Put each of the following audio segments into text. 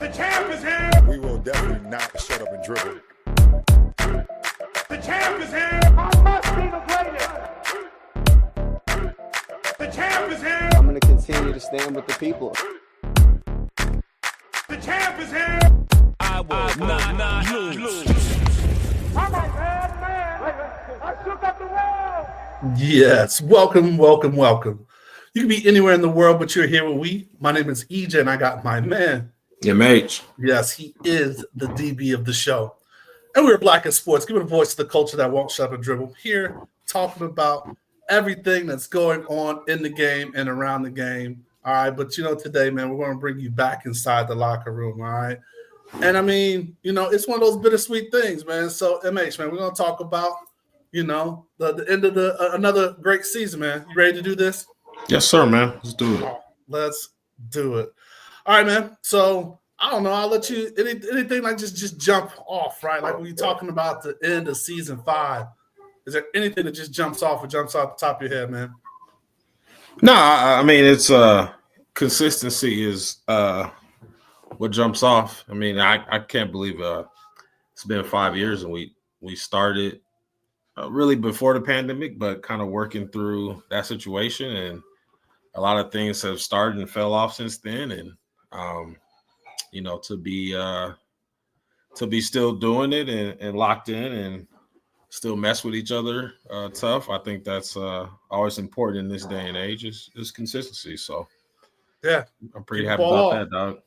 The champ is here. We will definitely not shut up and dribble. The champ is here. I must be the greatest. The champ is here. I'm going to continue to stand with the people. The champ is here. I will not lose. I'm a bad man. I shook up the world. Yes, welcome. You can be anywhere in the world, but you're here with we. My name is Ejay, and I got my man. Yeah, mate. Yes, he is the DB of the show. And we're Black in Sports, giving a voice to the culture that won't shut up and dribble. Here, talking about everything that's going on in the game and around the game. All right, but today, man, we're going to bring you back inside the locker room. All right. And I mean, it's one of those bittersweet things, man. So, MH, man, we're going to talk about, the end of another great season, man. You ready to do this? Yes, sir, man. Let's do it. Let's do it. All right, man. So I don't know. I'll let you anything like just jump off, right? Like when you're talking about the end of season 5. Is there anything that just jumps off the top of your head, man? No, I mean it's consistency is what jumps off. I mean, I can't believe it's been 5 years and we started really before the pandemic, but kind of working through that situation, and a lot of things have started and fell off since then, and to be still doing it and locked in and still mess with each other tough. I think that's always important in this day and age is consistency. So yeah, I'm pretty happy about that, dog.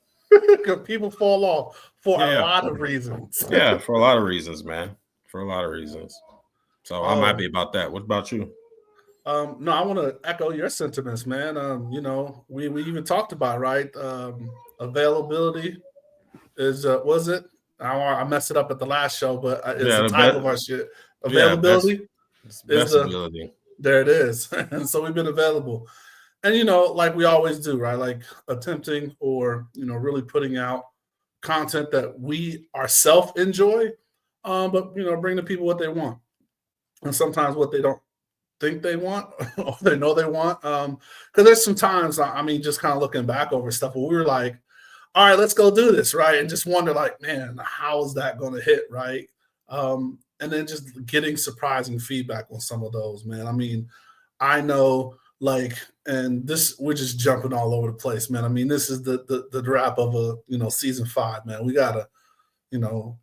People fall off for a lot of reasons. Yeah, for a lot of reasons, man. For a lot of reasons. So I'm happy about that. What about you? No, I want to echo your sentiments, man. We even talked about, right? Availability is was it? I messed it up at the last show, but it's the title of our shit. Availability best ability. There it is. And so we've been available. And like we always do, right? Like attempting or really putting out content that we ourselves enjoy, but bring the people what they want. And sometimes what they don't think they want or they know they want. Because there's some times, I mean, just kind of looking back over stuff where we were like, all right, let's go do this, right? And just wonder like, man, how is that going to hit, right? And then just getting surprising feedback on some of those, man. I mean, I know and this, we're just jumping all over the place, man. I mean, this is the wrap of a, season 5, man. We got to,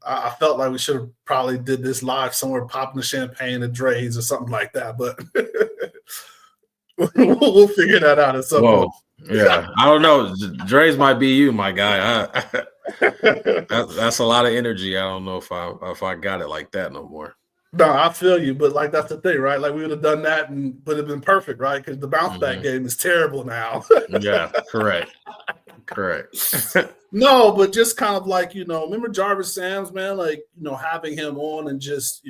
I felt like we should have probably did this live somewhere, popping the champagne at Dre's or something like that, but we'll figure that out at some point. Yeah, I don't know. Dre's might be you, my guy. That's a lot of energy. I don't know if I got it like that no more. No, I feel you, but that's the thing, right? Like we would have done that but it'd been perfect, right? Because the bounce back game is terrible now. Yeah, correct. No, but just kind of like, remember Jarvis Sams, man, having him on and just,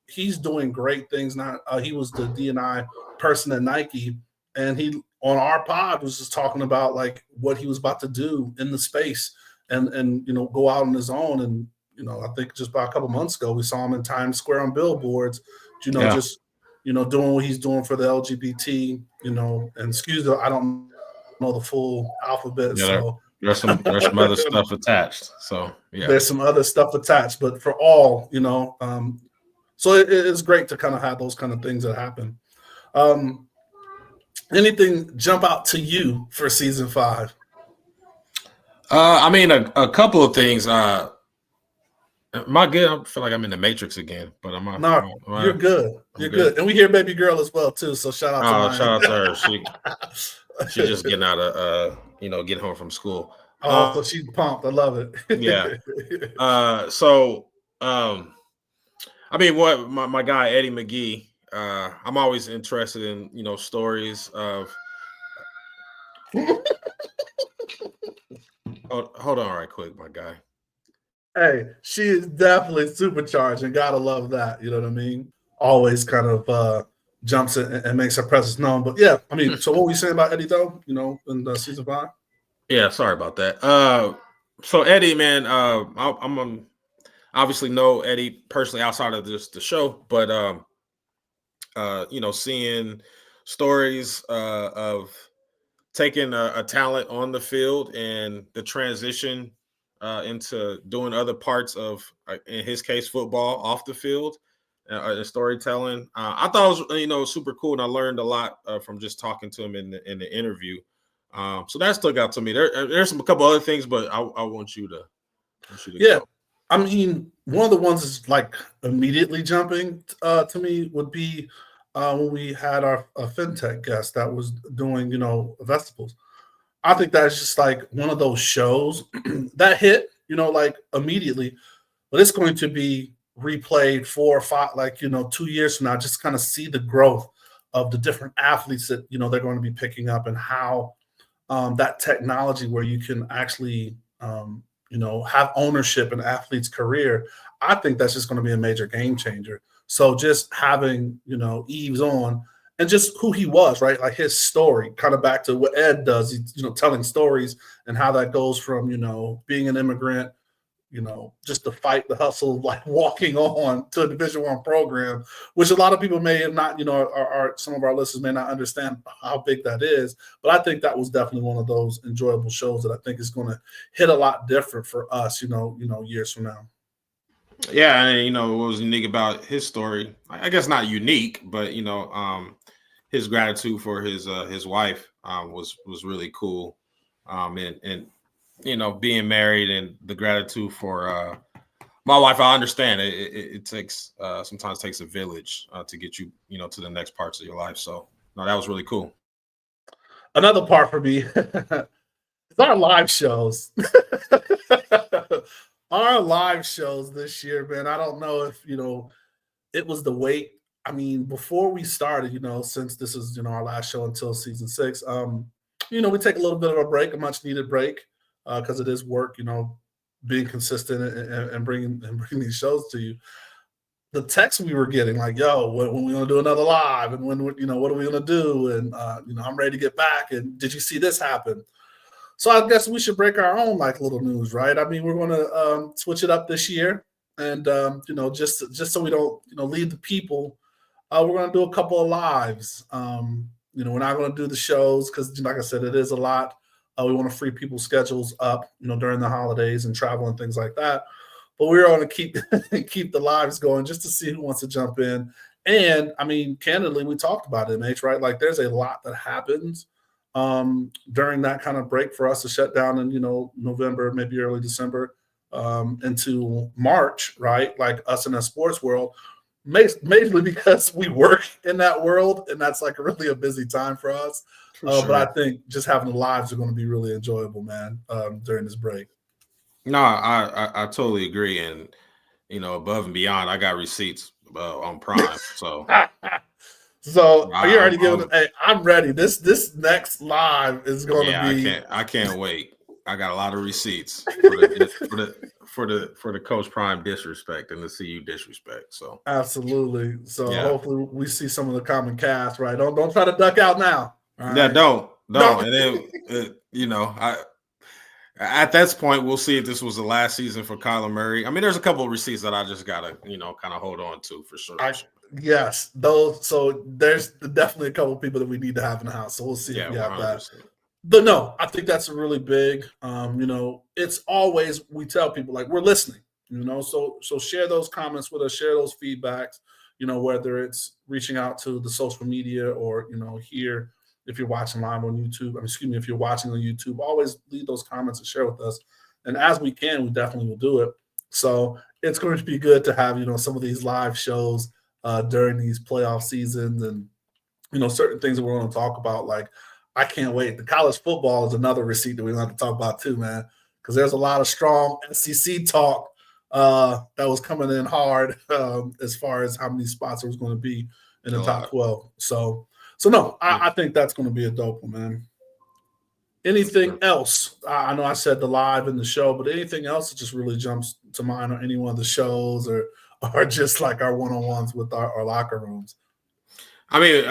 he's doing great things. Now, he was the D&I person at Nike, and he on our pod was just talking about like what he was about to do in the space and go out on his own. And, I think just about a couple months ago, we saw him in Times Square on billboards, just, doing what he's doing for the LGBT, and excuse me, I don't know the full alphabet. Yeah, so there's some other stuff attached. So yeah, there's some other stuff attached, but for all, so it is great to kind of have those kind of things that happen. Anything jump out to you for season 5? I mean, a couple of things. Am I good? I feel like I'm in the Matrix again, but you're good. You're good. And we hear baby girl as well too. So shout out to shout out to her. She's just getting out of getting home from school. So she's pumped. I love it. Yeah. I mean, what my guy Eddie McGee. I'm always interested in stories of. Hold on, right quick, my guy. Hey, she is definitely supercharged, and gotta love that. You know what I mean? Always kind of jumps in and makes her presence known. But yeah, I mean, so what were you saying about Eddie though? In season 5? Yeah, sorry about that. So Eddie, man, I'm obviously know Eddie personally outside of the show, but seeing stories of taking a talent on the field and the transition into doing other parts of, in his case, football off the field and storytelling. I thought it was, super cool, and I learned a lot from just talking to him in the interview. So that stuck out to me. There's a couple other things, but I want you to Yeah. go. I mean, one of the ones that's like immediately jumping to me would be when we had our fintech guest that was doing, vegetables. I think that's just like one of those shows that hit, like immediately, but it's going to be replayed 4 or 5, 2 years from now, just kind of see the growth of the different athletes that, they're going to be picking up and how that technology where you can actually, have ownership in athlete's career. I think that's just going to be a major game changer. So just having, Eves on and just who he was, right? Like his story, kind of back to what Ed does, he's, telling stories and how that goes from, being an immigrant, just the fight, the hustle, like walking on to a Division I program, which a lot of people may have not, some of our listeners may not understand how big that is. But I think that was definitely one of those enjoyable shows that I think is going to hit a lot different for us, years from now. Yeah, and what was unique about his story? I guess not unique, but his gratitude for his wife was really cool, and being married and the gratitude for my wife. I understand it takes sometimes takes a village to get you to the next parts of your life. So no, that was really cool. Another part for me is our live shows. Our live shows this year, man. I don't know if it was the wait. I mean, before we started, since this is our last show until season 6, we take a little bit of a break, a much needed break, because it is work, being consistent and bringing these shows to you. The text we were getting, like, yo, when we gonna do another live, and when what are we gonna do, and I'm ready to get back, and did you see this happen? So I guess we should break our own like little news, right? I mean, we're going to switch it up this year, and just so we don't leave the people, we're going to do a couple of lives. We're not going to do the shows because, like I said, it is a lot. We want to free people's schedules up, during the holidays and travel and things like that. But we're going to keep the lives going just to see who wants to jump in. And I mean, candidly, we talked about it, MH, right? Like, there's a lot that happens during that kind of break for us to shut down in, November, maybe early December, into March, right? Like us in the sports world, mainly because we work in that world, and that's like really a busy time for us. Sure. But I think just having the lives are going to be really enjoyable, man, during this break. No, I totally agree. And, above and beyond, I got receipts on Prime. So So are you already giving? Hey, I'm ready. This next live is going to be. I can't wait. I got a lot of receipts for the Coach Prime disrespect and the CU disrespect. So absolutely. So hopefully we see some of the common cast. Right? Don't try to duck out now. Right? Yeah, don't. And then at that point we'll see if this was the last season for Kyler Murray. I mean, there's a couple of receipts that I just gotta kind of hold on to for sure. Yes, those. So there's definitely a couple of people that we need to have in the house. So we'll see if we have 100%. That. But no, I think that's really big. It's always, we tell people like we're listening. So share those comments with us, share those feedbacks. Whether it's reaching out to the social media or here if you're watching live on YouTube. If you're watching on YouTube, always leave those comments and share with us. And as we can, we definitely will do it. So it's going to be good to have some of these live shows during these playoff seasons, and certain things that we're going to talk about. Like, I can't wait. The college football is another receipt that we're going to have to talk about too, man, because there's a lot of strong SEC talk that was coming in hard as far as how many spots there was going to be in the top 12. So no, I think that's going to be a dope one, man. Anything else? I know I said the live and the show, but anything else that just really jumps to mind on any one of the shows or just like our one-on-ones with our locker rooms? I mean,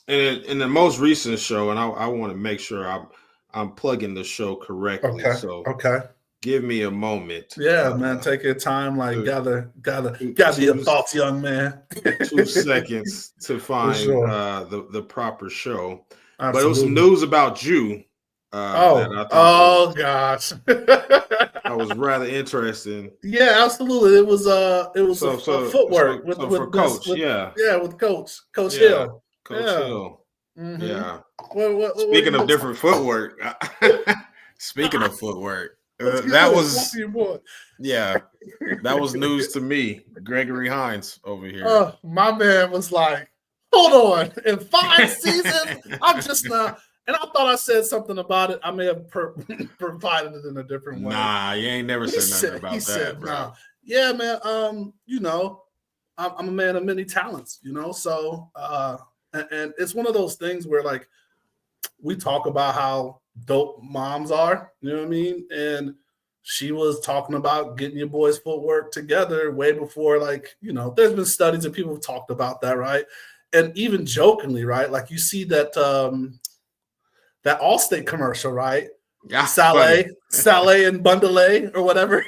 in the most recent show, and I want to make sure I'm plugging the show correctly. Okay. So okay. Give me a moment. Yeah, man. Take your time. Like, gather your thoughts, young man. 2 seconds to find sure. the proper show. Absolutely. But it was some news about you that I thought Oh gosh. I was rather interesting. Yeah, absolutely. It was So a footwork with for this Coach, yeah, with Coach yeah, Hill. Coach Yeah. Hill, Mm-hmm. yeah. What Speaking you of different footwork, speaking of footwork, Let's get that to it. Talk was to your boy. yeah, that was news to me. Gregory Hines over here. Oh, my man was like, hold on. In 5 seasons, I'm just not. And I thought I said something about it. I may have provided it in a different way. Nah, you ain't never said nothing about that, bro. nah. Yeah, man. I'm a man of many talents, So and it's one of those things where like we talk about how dope moms are, you know what I mean? And she was talking about getting your boys' footwork together way before, like, there's been studies and people have talked about that, right? And even jokingly, right? Like you see that Allstate commercial, right? Yeah, Saleh and Bundlé or whatever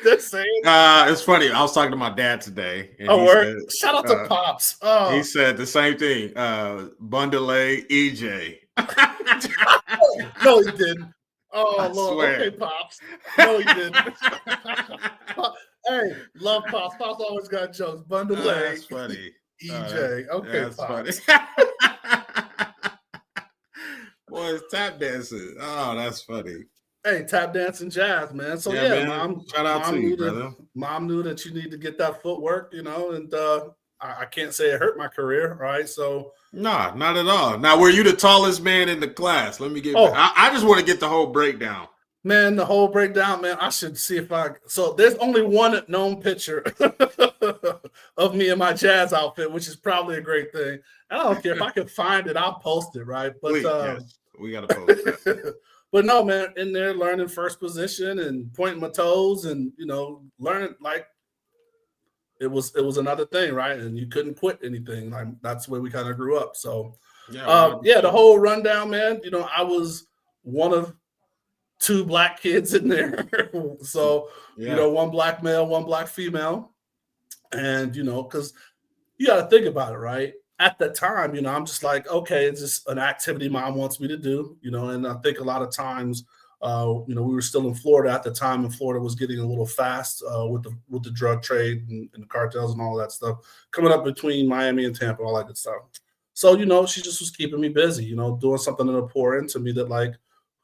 they're saying. It's funny. I was talking to my dad today, and Oh, he word. said, Shout out to Pops. Oh, he said the same thing. Bundlé, Ejay. no, he didn't. Oh, I Lord. swear. Okay, Pops. No, he didn't. Hey, love Pops. Pops always got jokes. Bundlé. That's funny. EJ. Okay, that's Pops. funny. Boy, it's tap dancing. Oh, that's funny. Hey, tap dancing jazz, man. So yeah, man. Mom. Shout out Mom to knew you, brother. Mom knew that you need to get that footwork, and I can't say it hurt my career, right? So Nah, not at all. Now, were you the tallest man in the class? Let me get. I just want to get the whole breakdown. Man, the whole breakdown, man. I should see if So there's only one known picture of me in my jazz outfit, which is probably a great thing. I don't care if I can find it, I'll post it, right? But Please, yes, we gotta post that. But no, man, in there learning first position and pointing my toes and learning like it was another thing, right? And you couldn't quit anything. Like that's the way we kind of grew up. So the whole rundown, man. I was one of 2 black kids in there. So, one black male, 1 black female. And, because you got to think about it, right? At the time, I'm just like, okay, it's just an activity mom wants me to do, and I think a lot of times, we were still in Florida at the time, and Florida was getting a little fast with the drug trade and the cartels and all that stuff coming up between Miami and Tampa, all that good stuff. So, she just was keeping me busy, doing something that'll pour into me that like,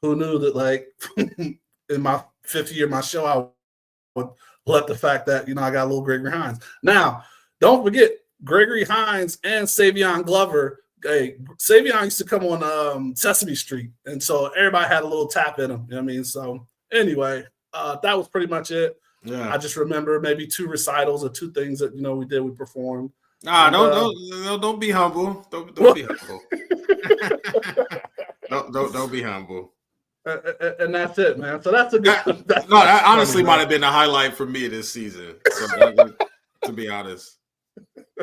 who knew that like in my 5th year of my show, I would let the fact that, I got a little Gregory Hines. Now, don't forget Gregory Hines and Savion Glover. Hey, Savion used to come on Sesame Street. And so everybody had a little tap in him. You know what I mean? So anyway, that was pretty much it. Yeah. I just remember maybe 2 recitals or 2 things that, we performed. Nah, and, don't be humble. Don't be humble. don't be humble. And that's it, man. So that's a good. That honestly might have been the highlight for me this season. So to be honest,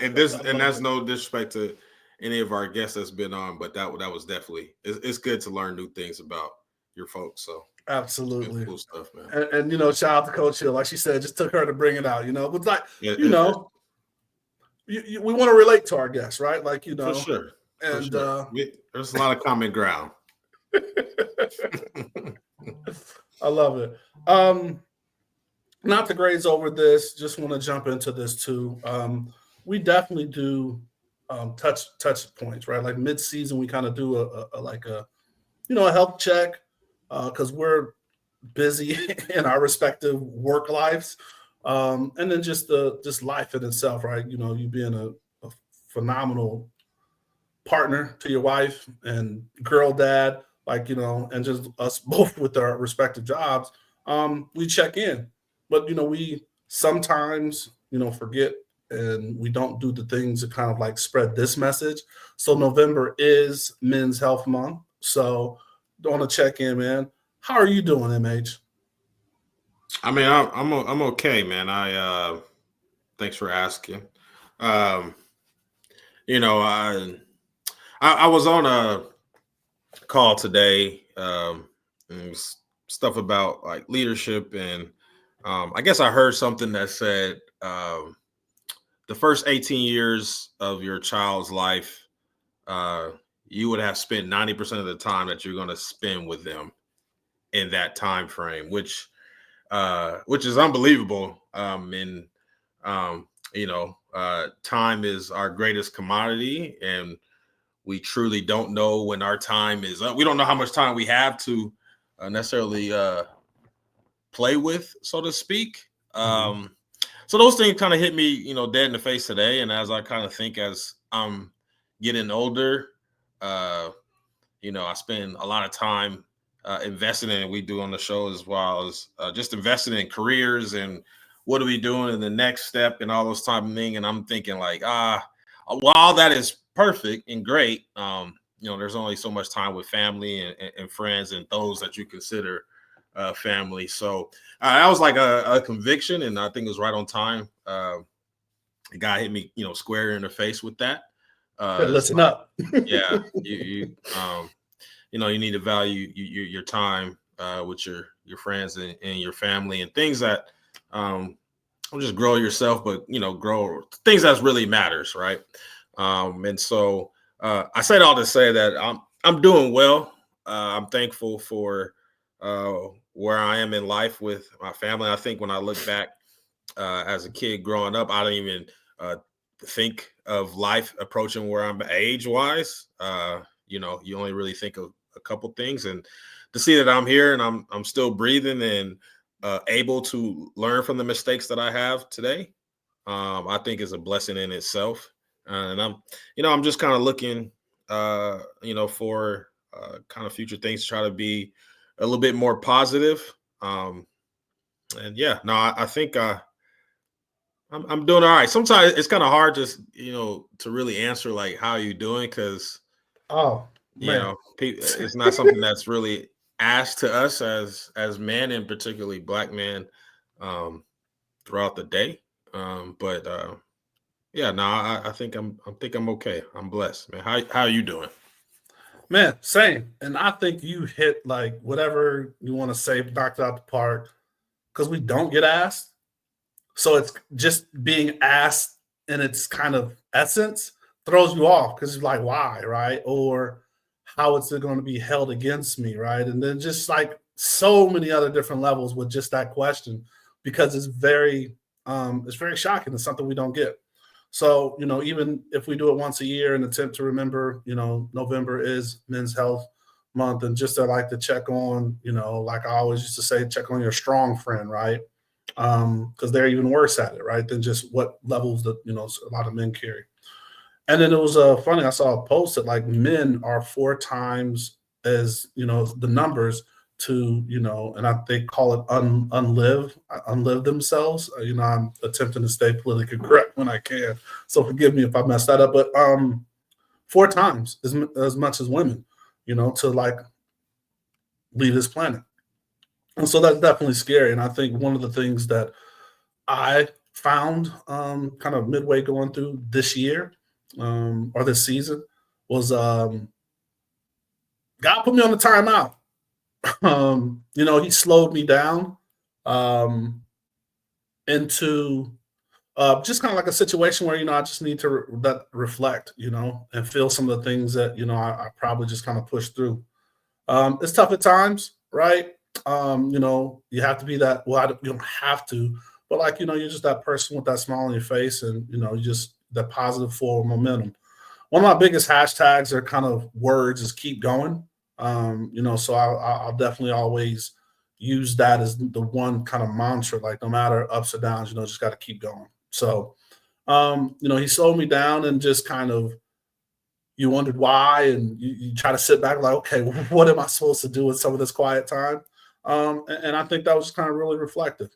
and that's no disrespect to any of our guests that's been on, but that was definitely it's good to learn new things about your folks. So absolutely cool stuff, man. And shout out to Coach Hill, like she said, just took her to bring it out. But like we want to relate to our guests, right? Like for sure. And for sure. There's a lot of common ground. I love it. Not to graze over this, just want to jump into this too. We definitely do touch points, right? Like mid-season, we kind of do a health check because we're busy in our respective work lives, and then just life in itself, right? You being a phenomenal partner to your wife and girl dad. And just us both with our respective jobs, we check in. But, we sometimes, forget and we don't do the things to kind of like spread this message. So November is Men's Health Month. So want to check in, man. How are you doing, MH? I mean, I'm okay, man. Thanks for asking. I was on a call today, and it was stuff about like leadership, and I guess I heard something that said the first 18 years of your child's life, you would have spent 90% of the time that you're going to spend with them in that time frame, which is unbelievable. Time is our greatest commodity, and we truly don't know when our time is up. We don't know how much time we have to necessarily play with, so to speak. So those things kind of hit me, dead in the face today. And as I kind of think as I'm getting older, I spend a lot of time investing in, we do on the show, as well as just investing in careers and what are we doing in the next step and all those type of things. And I'm thinking like, while that is perfect and great, there's only so much time with family and friends and those that you consider family. So that was like a conviction, and I think it was right on time. The guy hit me, square in the face with that. Listen up. Yeah, you need to value your time with your friends and your family and things that don't just grow yourself, but grow things that really matters, right? And so I said all to say that I'm doing well. I'm thankful for where I am in life with my family. I think when I look back as a kid growing up, I didn't even think of life approaching where I'm age-wise. You only really think of a couple things, and to see that I'm here and I'm still breathing and able to learn from the mistakes that I have today, I think is a blessing in itself. And I'm just kind of looking, for kind of future things to try to be a little bit more positive. I think I'm doing all right. Sometimes it's kind of hard to really answer like how you doing, because it's not something that's really asked to us as men, and particularly Black men, throughout the day. I think I'm okay. I'm blessed, man. How are you doing? Man, same. And I think you hit like whatever you want to say, knocked out the park, because we don't get asked. So it's just being asked in its kind of essence throws you off, because you're like, why, right? Or how is it going to be held against me, right? And then just like so many other different levels with just that question, because it's very shocking. It's something we don't get. So, even if we do it once a year and attempt to remember, November is Men's Health Month, and just to like to check on, like I always used to say, check on your strong friend, right? Because they're even worse at it, right, than just what levels that, a lot of men carry. And then it was funny, I saw a post that like men are 4 times as, the numbers to, and they call it unlive themselves. I'm attempting to stay politically correct when I can, so forgive me if I messed that up. But 4 times as much as women, to like leave this planet. And so that's definitely scary. And I think one of the things that I found kind of midway going through this year or this season was God put me on the timeout. He slowed me down into just kind of like a situation where, I just need to reflect, and feel some of the things that, I probably just kind of pushed through. It's tough at times, right? You have to be that, you don't have to, but like, you're just that person with that smile on your face, and, you just that positive forward momentum. One of my biggest hashtags or kind of words is keep going. So I'll definitely always use that as the one kind of mantra, like no matter ups or downs, just got to keep going. So, he slowed me down, and just kind of, you wondered why, and you try to sit back like, okay, what am I supposed to do with some of this quiet time? And I think that was kind of really reflective.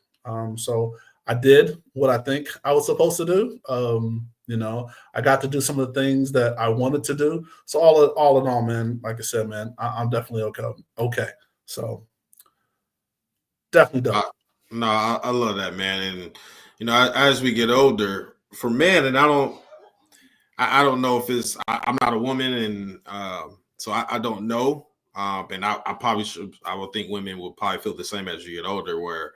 So I did what I think I was supposed to do. I got to do some of the things that I wanted to do. So all in all, man, like I said, man, I'm definitely okay. So definitely dope. No, I love that, man. And as we get older, for men, and I don't know if it's I'm not a woman, and so I don't know. And I probably should. I would think women will probably feel the same as you get older, where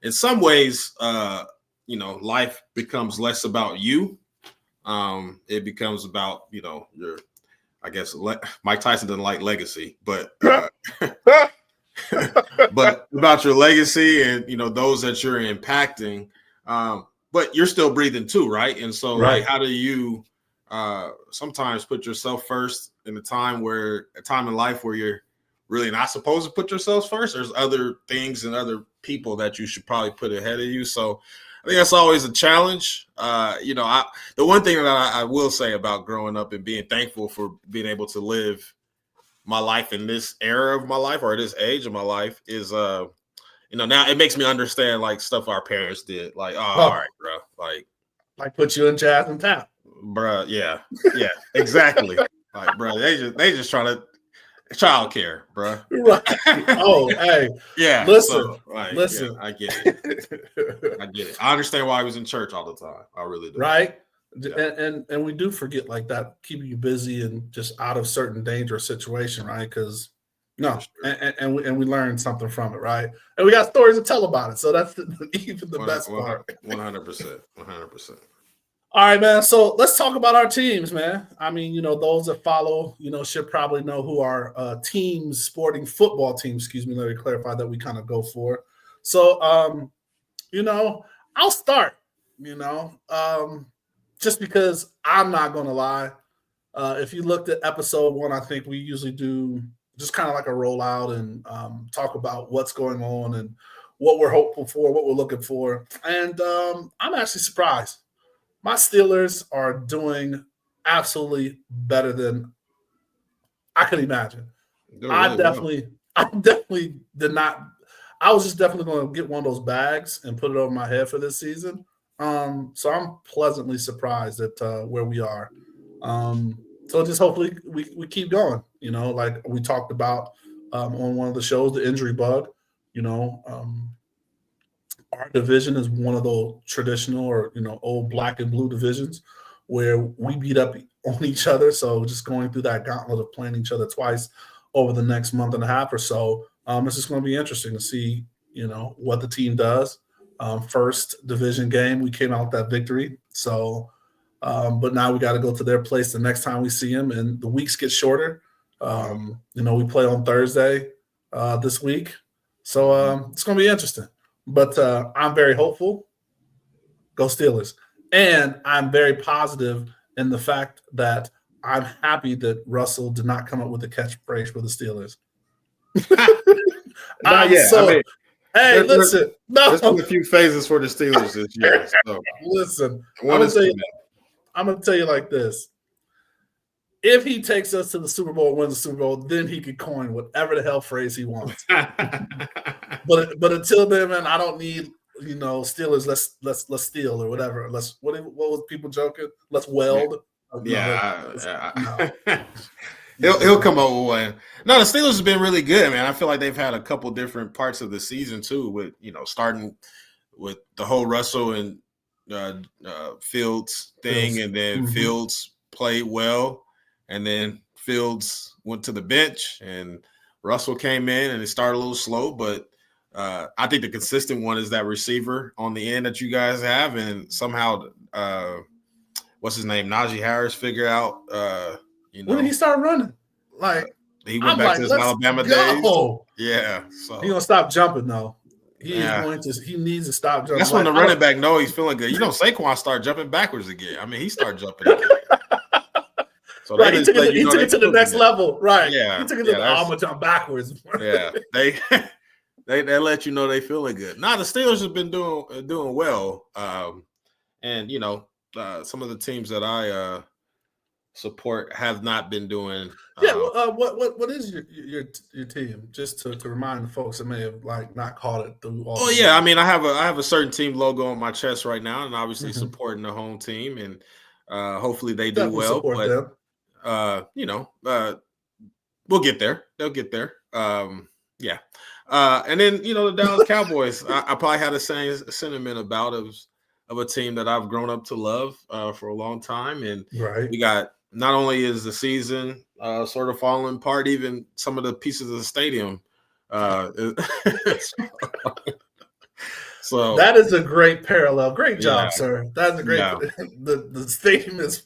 in some ways, life becomes less about you. It becomes about your I guess Mike Tyson doesn't like legacy, but but about your legacy and those that you're impacting. But you're still breathing too, right? And so, Right. like, how do you sometimes put yourself first in a time in life where you're really not supposed to put yourselves first? There's other things and other people that you should probably put ahead of you. So I think that's always a challenge. The one thing that I will say about growing up and being thankful for being able to live my life in this era of my life or this age of my life is now it makes me understand like stuff our parents did. Like, all right, bro. Like put you in jazz and tap. Bro, yeah, exactly. Like, bro, they just trying to child care, bro. Right. Oh, hey. Yeah. Listen. So, Listen. Yeah, I get it. I understand why I was in church all the time. I really do. Right. Yeah. And we do forget like that, keeping you busy and just out of certain dangerous situation, right? Because and we learned something from it, right? And we got stories to tell about it. So that's even the best part. 100%. 100%. All right, man. So let's talk about our teams, man. I mean, those that follow, should probably know who our sporting football team, excuse me, let me clarify that we kind of go for. So, I'll start, just because I'm not going to lie. If you looked at episode 1, I think we usually do just kind of like a rollout and talk about what's going on and what we're hopeful for, what we're looking for. And I'm actually surprised. My Steelers are doing absolutely better than I could imagine. I definitely did not. I was just definitely going to get one of those bags and put it over my head for this season. So I'm pleasantly surprised at where we are. So just hopefully we keep going. Like we talked about on one of the shows, the injury bug. Our division is one of those traditional or old black and blue divisions where we beat up on each other. So just going through that gauntlet of playing each other twice over the next month and a half or so, it's just going to be interesting to see what the team does. First division game, we came out with that victory. So, but now we got to go to their place the next time we see them, and the weeks get shorter. We play on Thursday this week, so it's going to be interesting. But I'm very hopeful. Go Steelers. And I'm very positive in the fact that I'm happy that Russell did not come up with a catchphrase for the Steelers. Not yet. Hey, listen. There's been a few phases for the Steelers this year. So. Listen, I'm going to tell you like this. If he takes us to the Super Bowl and wins the Super Bowl, then he could coin whatever the hell phrase he wants. But until then, man, I don't need Steelers. Let's steal or whatever. What was people joking? Let's weld. Yeah. He'll come up with one. No, the Steelers have been really good, man. I feel like they've had a couple different parts of the season too, with starting with the whole Russell and Fields thing, and then Fields played well. And then Fields went to the bench, and Russell came in, and it started a little slow. But I think the consistent one is that receiver on the end that you guys have, and somehow, what's his name, Najee Harris, figure out. When did he start running? Like he went back to his Alabama days. Yeah, so he's gonna stop jumping though. He needs to stop jumping. That's when the running back knows he's feeling good. Saquon started jumping backwards again. I mean, he started jumping again. So he took it to the next level. Right. Yeah. He took it to the I'm gonna jump backwards. Yeah. They let you know they feeling good. Now the Steelers have been doing well. And some of the teams that I support have not been doing what is your team? Just to remind the folks that may have not caught it through all. Oh yeah, I mean I have a certain team logo on my chest right now, and obviously supporting the home team, and hopefully they do well. But them. We'll get there. They'll get there. Yeah. And then, the Dallas Cowboys, I probably had the same sentiment about of a team that I've grown up to love for a long time. And we got, not only is the season sort of falling apart, even some of the pieces of the stadium. So that is a great parallel. Great job, sir. That's a great. The stadium is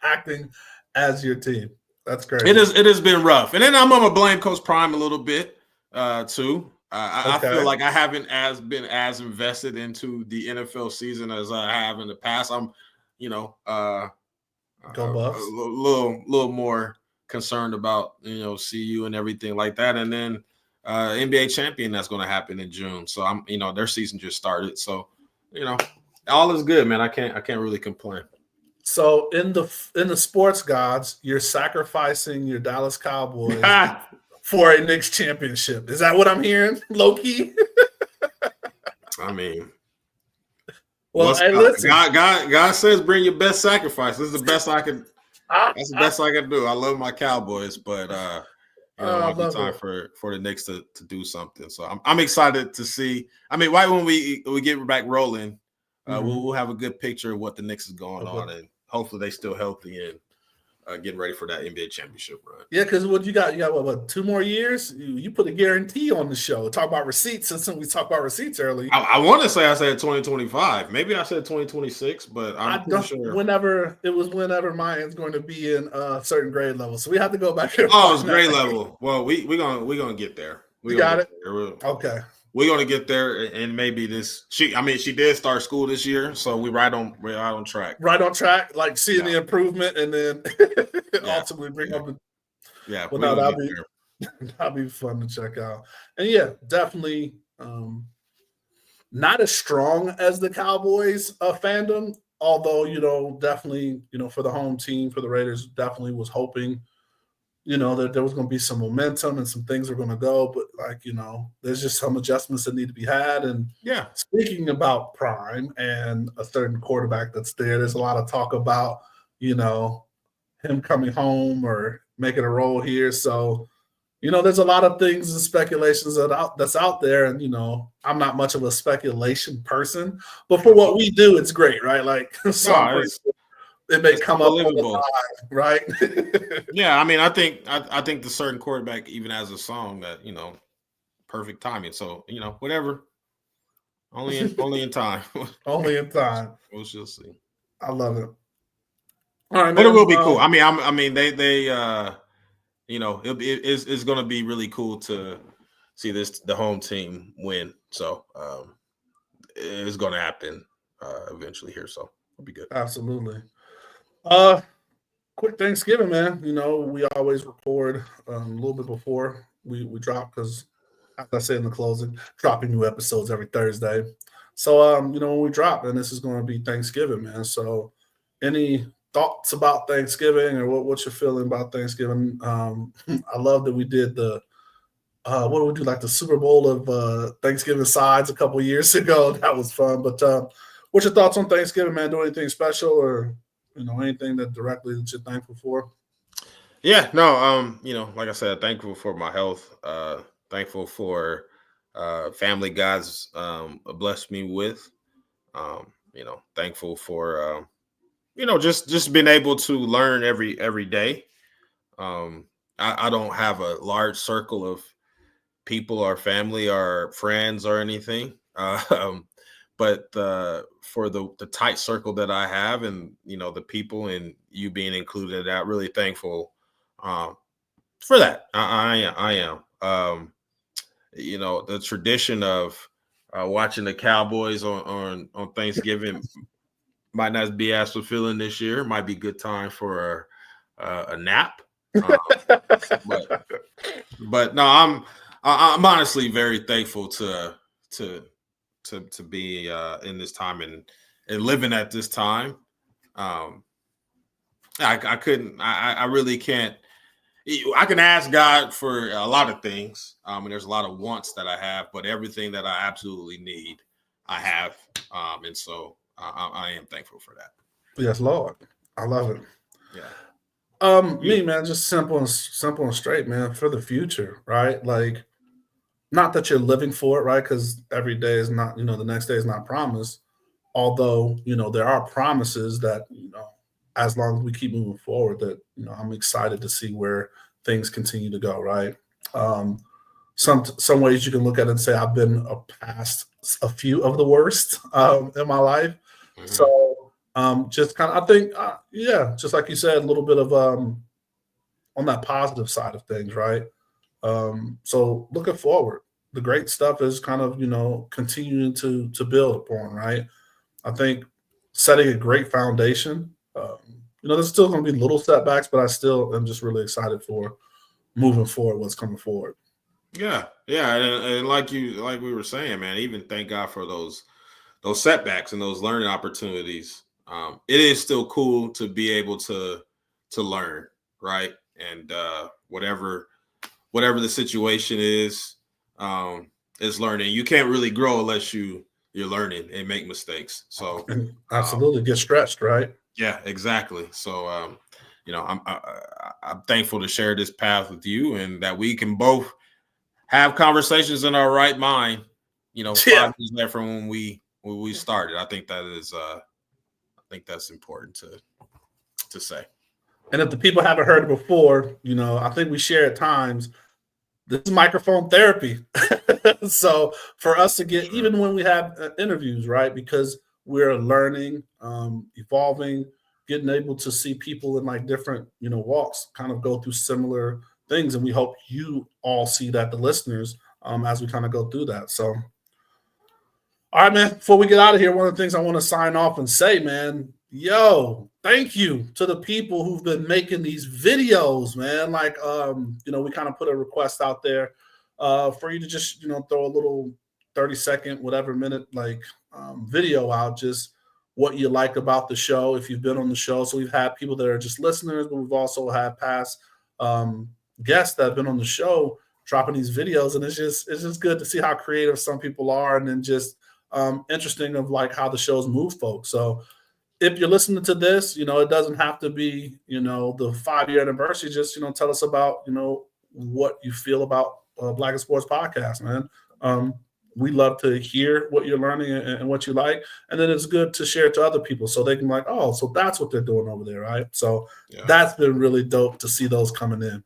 acting as your team. That's great. It has been rough. And then I'm gonna blame Coach Prime a little bit too. I feel like I haven't been as invested into the NFL season as I have in the past. I'm, a little more concerned about CU and everything like that. And then NBA champion that's going to happen in June. So I'm their season just started. So all is good, man. I can't really complain. So in the sports gods, you're sacrificing your Dallas Cowboys for a Knicks championship. Is that what I'm hearing, low key? I mean, well, hey, listen. God says bring your best sacrifice. This is the best I can. That's the best I can do. I love my Cowboys, but it might be time for the Knicks to do something. So I'm excited to see. I mean, right when we get back rolling, we'll have a good picture of what the Knicks is going on, and hopefully they still healthy and getting ready for that NBA championship run. Yeah, because what you got what 2 more years? You put a guarantee on the show. Talk about receipts since we talked about receipts early. I want to say I said 2025. Maybe I said 2026, but I'm pretty sure. Whenever Mayan's going to be in a certain grade level, so we have to go back here. Oh, it's grade level. Well, we're gonna get there. We got it. Okay. We're gonna get there, and maybe she did start school this year, so we're right on track. Right on track, like seeing the improvement, and then ultimately bring up. Well, no, that'd be fun to check out, and definitely not as strong as the Cowboys fandom, although definitely for the home team, for the Raiders, definitely was hoping. That there was going to be some momentum and some things were going to go, but there's just some adjustments that need to be had. And speaking about Prime and a certain quarterback that's there's a lot of talk about, him coming home or making a role here. So, there's a lot of things and speculations that's out there. And, I'm not much of a speculation person, but for what we do, it's great, right? Like it may come up on the line, right? Yeah, I mean, I think the certain quarterback even has a song that perfect timing. So whatever. Only in time. Only in time. We'll just see. I love it. All right, but it will be cool. I mean, they it's going to be really cool to see the home team win. So it's going to happen eventually here. So it'll be good. Absolutely. Quick Thanksgiving, man. We always record a little bit before we drop because, as I say in the closing, dropping new episodes every Thursday. So, when we drop, and this is going to be Thanksgiving, man. So, any thoughts about Thanksgiving or what you're feeling about Thanksgiving? I love that we did what do we do, like the Super Bowl of Thanksgiving sides a couple years ago. That was fun. But what's your thoughts on Thanksgiving, man? Do anything special or anything that you're thankful for? Yeah, no, like I said, thankful for my health. Thankful for family God's blessed me with. Thankful for just being able to learn every day. I don't have a large circle of people or family or friends or anything. But for the tight circle that I have and, the people and you being included, I'm really thankful for that. I am. The tradition of watching the Cowboys on Thanksgiving might not be as fulfilling this year. Might be a good time for a nap. But no, I'm honestly very thankful to be in this time and living at this time. I really can't. I can ask God for a lot of things, and there's a lot of wants that I have, but everything that I absolutely need, I have, and so I am thankful for that. Yes, Lord, I love it. Yeah. Me, man, just simple and straight, man. For the future, right? Like, not that you're living for it, right? Because every day is not, the next day is not promised. Although, there are promises that, as long as we keep moving forward, that, I'm excited to see where things continue to go, right? Some ways you can look at it and say I've been past a few of the worst in my life. Mm-hmm. So just kind of, I think, just like you said, a little bit of on that positive side of things, right? So looking forward, the great stuff is kind of continuing to build upon, right? I think setting a great foundation. There's still going to be little setbacks, but I still am just really excited for moving forward. What's coming forward? Yeah, yeah, and like we were saying, man, even thank God for those setbacks and those learning opportunities. It is still cool to be able to learn, right? And whatever the situation is learning. You can't really grow unless you're learning and make mistakes. So And absolutely get stretched, right? yeah, exactly. So I'm thankful to share this path with you and that we can both have conversations in our right mind. 5 years later from when we started. I think that's important to say. And if the people haven't heard it before, I think we share at times. This is microphone therapy. So for us to get, even when we have interviews, right? Because we're learning, evolving, getting able to see people in like different, walks kind of go through similar things. And we hope you all see that, the listeners, as we kind of go through that. So, all right, man, before we get out of here, one of the things I want to sign off and say, man, thank you to the people who've been making these videos, man. Like, we kind of put a request out there for you to just, throw a little 30-second, whatever minute, like video out, just what you like about the show, if you've been on the show. So we've had people that are just listeners, but we've also had past guests that have been on the show dropping these videos. And it's just good to see how creative some people are, and then just interesting of like how the shows move folks. So if you're listening to this, it doesn't have to be, the 5-year anniversary. Just, tell us about, what you feel about Black in Sports Podcast, man. We love to hear what you're learning and what you like. And then it's good to share it to other people so they can like, oh, so that's what they're doing over there, right? So That's been really dope to see those coming in.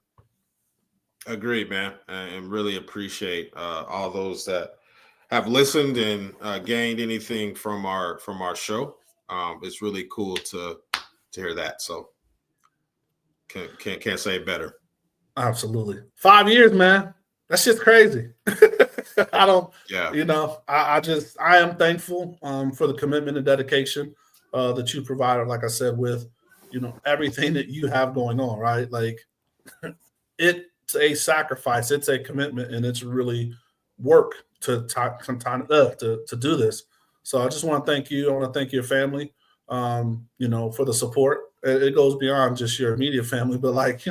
Agreed, man. And really appreciate all those that have listened and gained anything from our show. It's really cool to hear that. So can't say it better. Absolutely. 5 years, man. That's just crazy. I don't, I am thankful for the commitment and dedication that you provided, like I said, with, everything that you have going on, right? Like it's a sacrifice, it's a commitment, and it's really work to do this. So I just want to thank you. I want to thank your family, for the support. It goes beyond just your immediate family, but like,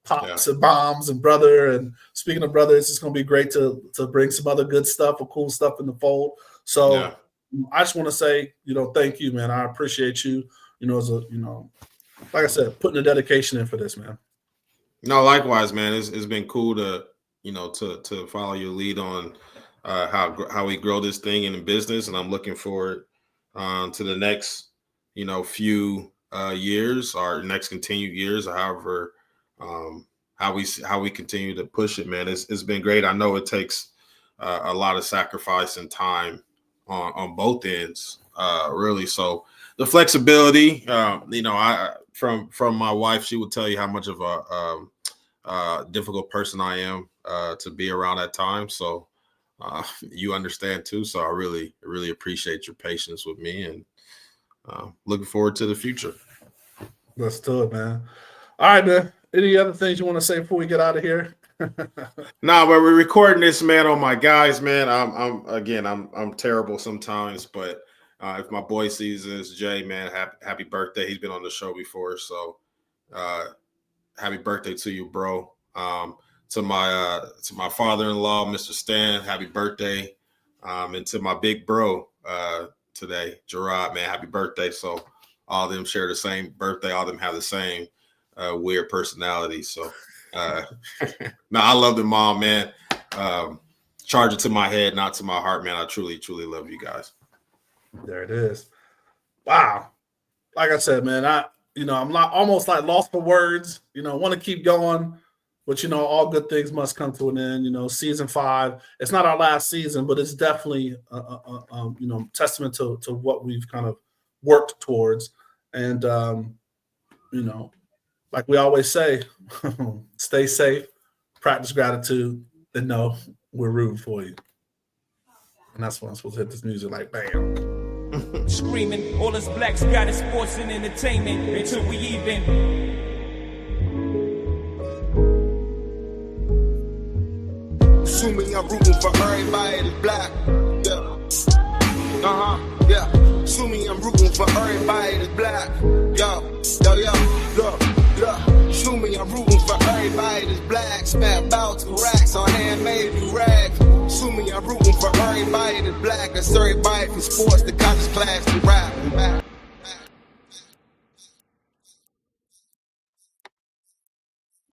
pops and moms and brother. And speaking of brothers, it's going to be great to bring some other good stuff or cool stuff in the fold. So I just want to say, thank you, man. I appreciate you, as a, like I said, putting the dedication in for this, man. No, likewise, man. It's been cool to, to follow your lead on how we grow this thing in the business. And I'm looking forward to the next, few years, or next continued years, or however, how we continue to push it, man. It's been great. I know it takes a lot of sacrifice and time on both ends, really. So the flexibility, I from my wife, she would tell you how much of a difficult person I am to be around at times. So you understand too. So I really, really appreciate your patience with me, and looking forward to the future. Let's do it, man. All right, man. Any other things you want to say before we get out of here? Nah, but we're recording this, man, on my guys, man. I'm terrible sometimes, but if my boy sees this, Jay, man, happy birthday. He's been on the show before, so happy birthday to you, bro. To my father-in-law, Mr. Stan, happy birthday. And to my big bro today, Gerard, man, happy birthday. So all of them share the same birthday. All of them have the same weird personality. So no, I love them all, man. Charge it to my head, not to my heart, man. I truly, truly love you guys. There it is. Wow. Like I said, man, I'm not almost like lost for words. Want to keep going, but all good things must come to an end. Season 5. It's not our last season, but it's definitely testament to what we've kind of worked towards. And like we always say, stay safe, practice gratitude, and know we're rooting for you. And that's when I'm supposed to hit this music like bam. Screaming, all us blacks got is sports and entertainment until we even. Assuming I'm rooting for everybody that's black. Yeah. Yeah. Assuming I'm rooting for everybody that's black. Yo. Assuming I'm rooting for everybody that's black. Spent about 2 racks on handmade new rags. Assuming I'm rooting for everybody that's black. That's everybody from sports to college class to rap.